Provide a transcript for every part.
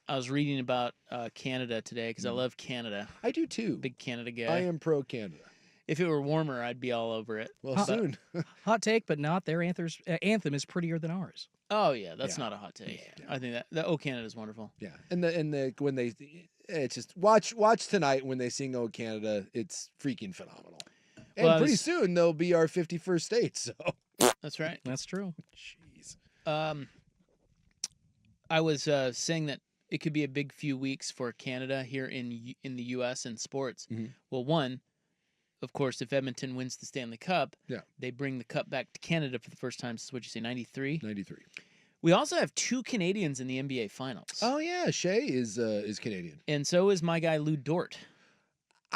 I was reading about Canada today because I love Canada. I do too. Big Canada guy. I am pro Canada. If it were warmer, I'd be all over it. Well, soon. Hot take, but not their anthem is prettier than ours. Oh yeah, that's Yeah. not a hot take. Yeah. I think that "Oh Canada's wonderful." Yeah, and the when they, it's just watch tonight when they sing "Oh Canada," it's freaking phenomenal. And Well, I pretty was- soon they'll be our 51st state. So, That's right. That's true. jeez. I was saying that it could be a big few weeks for Canada here in the U.S. in sports. Mhm. Well, one, of course, if Edmonton wins the Stanley Cup, Yeah. they bring the cup back to Canada for the first time since, what'd you say, 93? 93. We also have 2 Canadians in the NBA Finals. Oh yeah, Shea is Canadian. And so is my guy Lou Dort.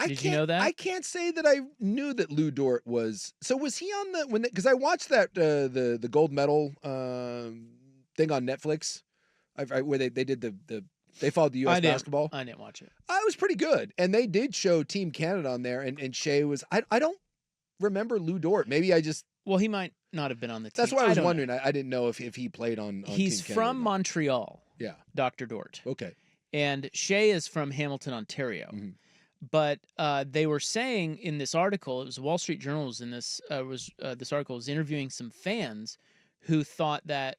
Did you know that? I can't say that I knew that Lou Dort was. So was he on the because I watched that the gold medal thing on Netflix, where they did they followed the U.S. basketball. I didn't watch it. It was pretty good, and they did show Team Canada on there, and Shea was. I don't remember Lou Dort. Maybe I just. Well, he might not have been on the team. That's why I was don't know. wondering. I didn't know if he played on He's Team Canada from or not. Montreal, Yeah. Dr. Dort. Okay. And Shea is from Hamilton, Ontario. Mhm. But they were saying in this article, it was Wall Street Journal was in this this article was interviewing some fans who thought that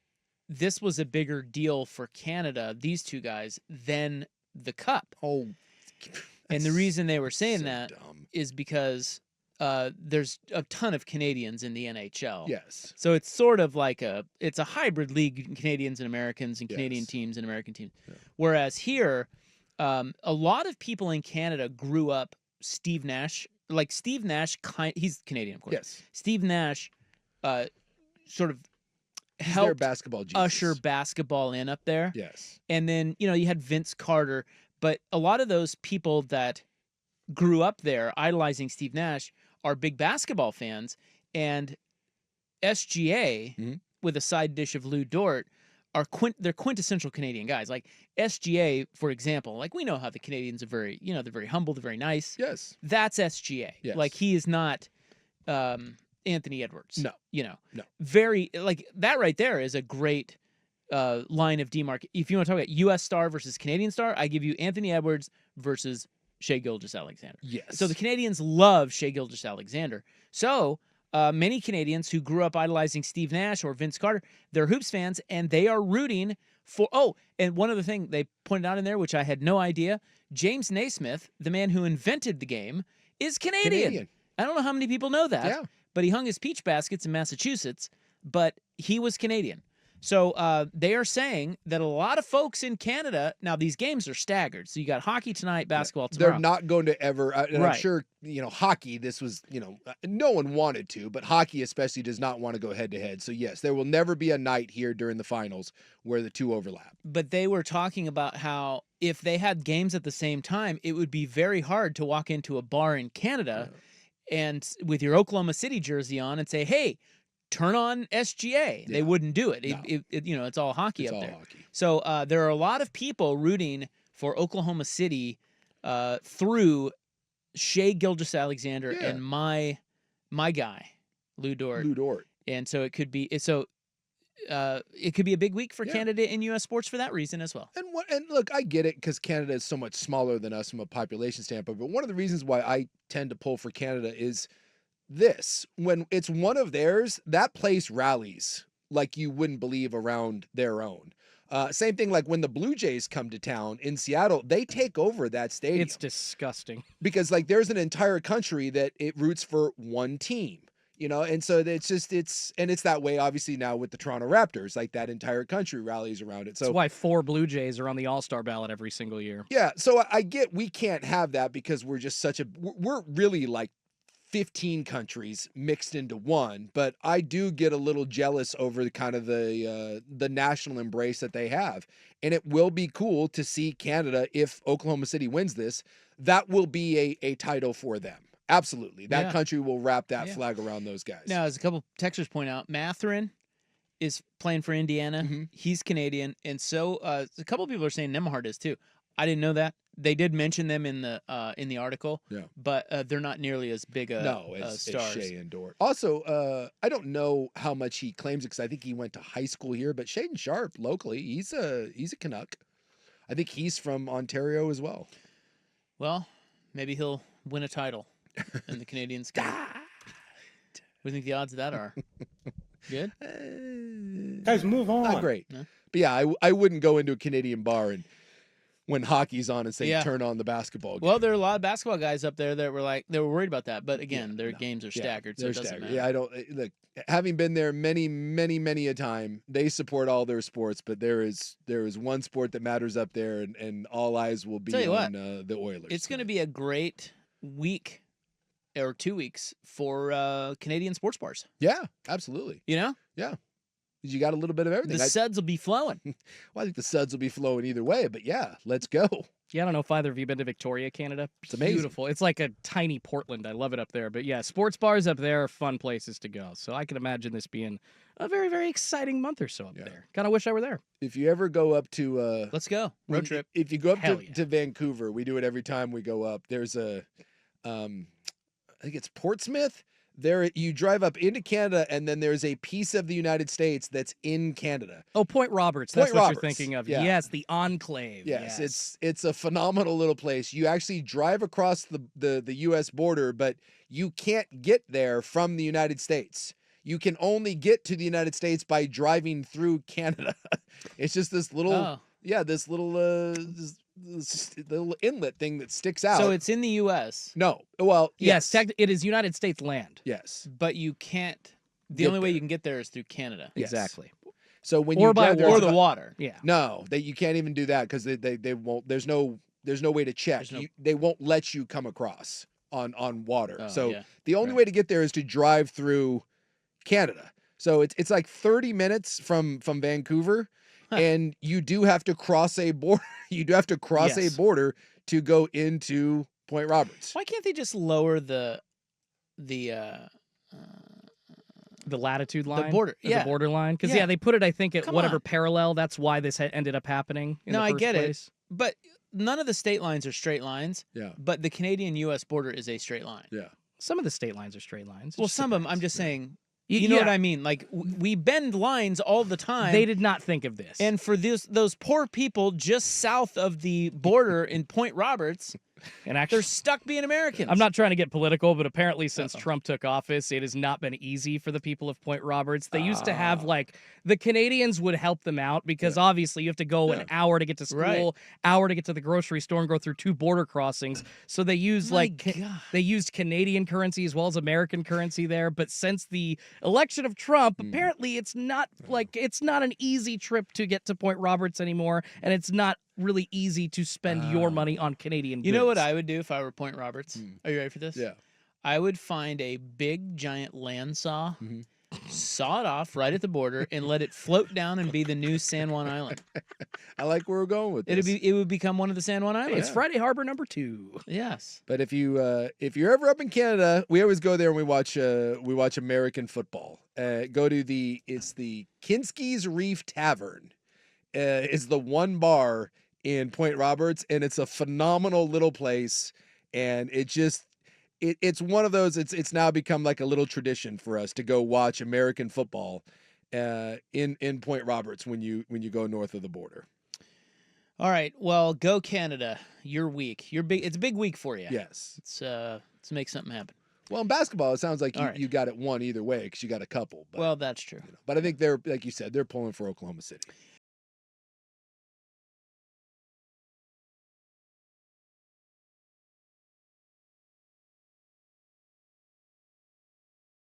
this was a bigger deal for Canada, these two guys, than the Cup. Oh. And the reason they were saying so that dumb. is because there's a ton of Canadians in the NHL. Yes. So it's sort of like it's a hybrid league, Canadians and Americans, and Canadian Yes. teams and American teams. Yeah. Whereas here, a lot of people in Canada grew up Steve Nash. Like Steve Nash, he's Canadian, of course. Yes. Steve Nash sort of He's their helped basketball Jesus. usher basketball in up there. Yes. And then, you had Vince Carter. But a lot of those people that grew up there idolizing Steve Nash are big basketball fans. And SGA, Mhm. with a side dish of Lou Dort, they're quintessential Canadian guys. Like SGA, for example, like we know how the Canadians are very, they're very humble, they're very nice. Yes. That's SGA. Yes. Like he is not Anthony Edwards. No. No. Very, like that right there is a great line of demarcation. If you want to talk about U.S. star versus Canadian star, I give you Anthony Edwards versus Shea Gilgeous-Alexander. Yes. So the Canadians love Shea Gilgeous-Alexander. So many Canadians who grew up idolizing Steve Nash or Vince Carter, they're Hoops fans, and they are rooting for... Oh, and one other thing they pointed out in there, which I had no idea, James Naismith, the man who invented the game, is Canadian. I don't know how many people know that, Yeah. but he hung his peach baskets in Massachusetts, but he was Canadian. So they are saying that a lot of folks in Canada, now these games are staggered. So you got hockey tonight, basketball tomorrow. They're not going to ever, and I'm Right. sure, hockey, this was, no one wanted to, but hockey especially does not want to go head to head. So yes, there will never be a night here during the finals where the two overlap. But they were talking about how if they had games at the same time, it would be very hard to walk into a bar in Canada and with your Oklahoma City jersey on and say, hey, turn on SGA. They Yeah. wouldn't do it. No. It's all hockey It's up all there. hockey. So there are a lot of people rooting for Oklahoma City through Shea Gilgeous-Alexander Yeah. and my guy, Lou Dort. Lou Dort. And so it could be it could be a big week for Yeah. Canada in U.S. sports for that reason as well. And look, I get it because Canada is so much smaller than us from a population standpoint. But one of the reasons why I tend to pull for Canada is this: when it's one of theirs, that place rallies like you wouldn't believe around their own. Same thing like when the Blue Jays come to town in Seattle, they take over that stadium. It's disgusting. Because like there's an entire country that it roots for one team. And so it's that way obviously now with the Toronto Raptors, like that entire country rallies around it. So That's why 4 Blue Jays are on the All-Star ballot every single year. yeah, so I get we can't have that because we're just we're really like 15 countries mixed into one, but I do get a little jealous over the kind of the national embrace that they have. And it will be cool to see Canada, if Oklahoma City wins this, that will be a title for them. Absolutely. That Yeah. country will wrap that Yeah. flag around those guys. Now, as a couple texters point out, Matherin is playing for Indiana. Mhm. He's Canadian, and so a couple people are saying Nembhard is too. I didn't know that. They did mention them in the article, Yeah. but they're not nearly as big It's stars. Shea and Dort. Also, I don't know how much he claims it because I think he went to high school here, but Shaden Sharp locally, he's a Canuck. I think he's from Ontario as well. Well, maybe he'll win a title in the Canadian Cup. What do you think the odds of that are? Good? Guys, move on. Not great. No? But yeah, I wouldn't go into a Canadian bar and when hockey's on and say Yeah. turn on the basketball game. Well, there are a lot of basketball guys up there that were worried about that. But again, their games are staggered, so they're it doesn't staggered. matter. Yeah, I don't look. Having been there many a time, they support all their sports, but there is one sport that matters up there, and all eyes will be Tell you on the Oilers. It's going to be a great week or 2 weeks for Canadian sports bars. Yeah, absolutely. You know? Yeah. You got a little bit of everything. The suds will be flowing. Well, I think the suds will be flowing either way, but yeah, let's go. Yeah, I don't know if either of you been to Victoria, Canada. It's amazing. Beautiful. It's like a tiny Portland. I love it up there. But yeah, sports bars up there are fun places to go. So I can imagine this being a very, very exciting month or so up there. Kind of wish I were there. If you ever go up to Let's go. Road trip. If you go up Hell yeah. to Vancouver, we do it every time we go up. There's I think it's Portsmouth. There you drive up into Canada, and then there's a piece of the United States that's in Canada. Oh, Point Roberts. That's Point what Roberts. you're thinking of. Yeah. Yes, the Enclave. Yes, it's a phenomenal little place. You actually drive across the U.S. border, but you can't get there from the United States. You can only get to the United States by driving through Canada. It's just this little, this little inlet thing that sticks out. So it's in the U.S. No, well, Yes, it is United States land. yes, but you can't. The Get only way there. you can get there is through Canada. Yes. Exactly. So when Or you by drive there, Or it's the about- water. Yeah. No, you can't even do that because they won't. There's no way to check. There's no- They won't let you come across on water. Oh, so yeah. the only Right. way to get there is to drive through Canada. So it's like 30 minutes from Vancouver, and you do have to cross a border. You do have to cross Yes. a border to go into Point Roberts. Why can't they just lower the The latitude line. border, Or yeah. The border line. Because, Yeah. they put it, I think, at Come whatever on. parallel. That's why this ended up happening in No, the I first get it. place. But none of the state lines are straight lines. Yeah. But the Canadian-U.S. border is a straight line. Yeah. Some of the state lines are straight lines. It Well, just some of them. I'm depends. just saying. Y- You know what yeah. I mean? Like we bend lines all the time. They did not think of this. And for those poor people just south of the border in Point Roberts, And actually, they're stuck being Americans. I'm not trying to get political, but apparently since Trump took office, it has not been easy for the people of Point Roberts. They used to have, like, the Canadians would help them out because obviously you have to go an hour to get to school, Right. hour to get to the grocery store, and go through 2 border crossings. So they use, My like, God. they used Canadian currency as well as American currency there. But since the election of Trump, apparently it's not, like, it's not an easy trip to get to Point Roberts anymore, and it's not really easy to spend your money on Canadian goods. You know what I would do if I were Point Roberts? Are you ready for this? Yeah. I would find a big giant land saw, saw it off right at the border, and let it float down and be the new San Juan Island. I like where we're going with this. It would become one of the San Juan Hey, Islands. it's Friday Harbor number 2. Yes. But if you're ever up in Canada, we always go there and we watch American football. Go to the Kinski's Reef Tavern. Is the one bar in Point Roberts, and it's a phenomenal little place, and it's one of those. It's now become like a little tradition for us to go watch American football in Point Roberts when you go north of the border. All right. Well, go Canada. You're weak. You're big. It's a big week for you. Yes. Let's make something happen. Well, in basketball, it sounds like All right. you got it won either way because you got a couple. But, Well, that's true. but I think they're, like you said, they're pulling for Oklahoma City.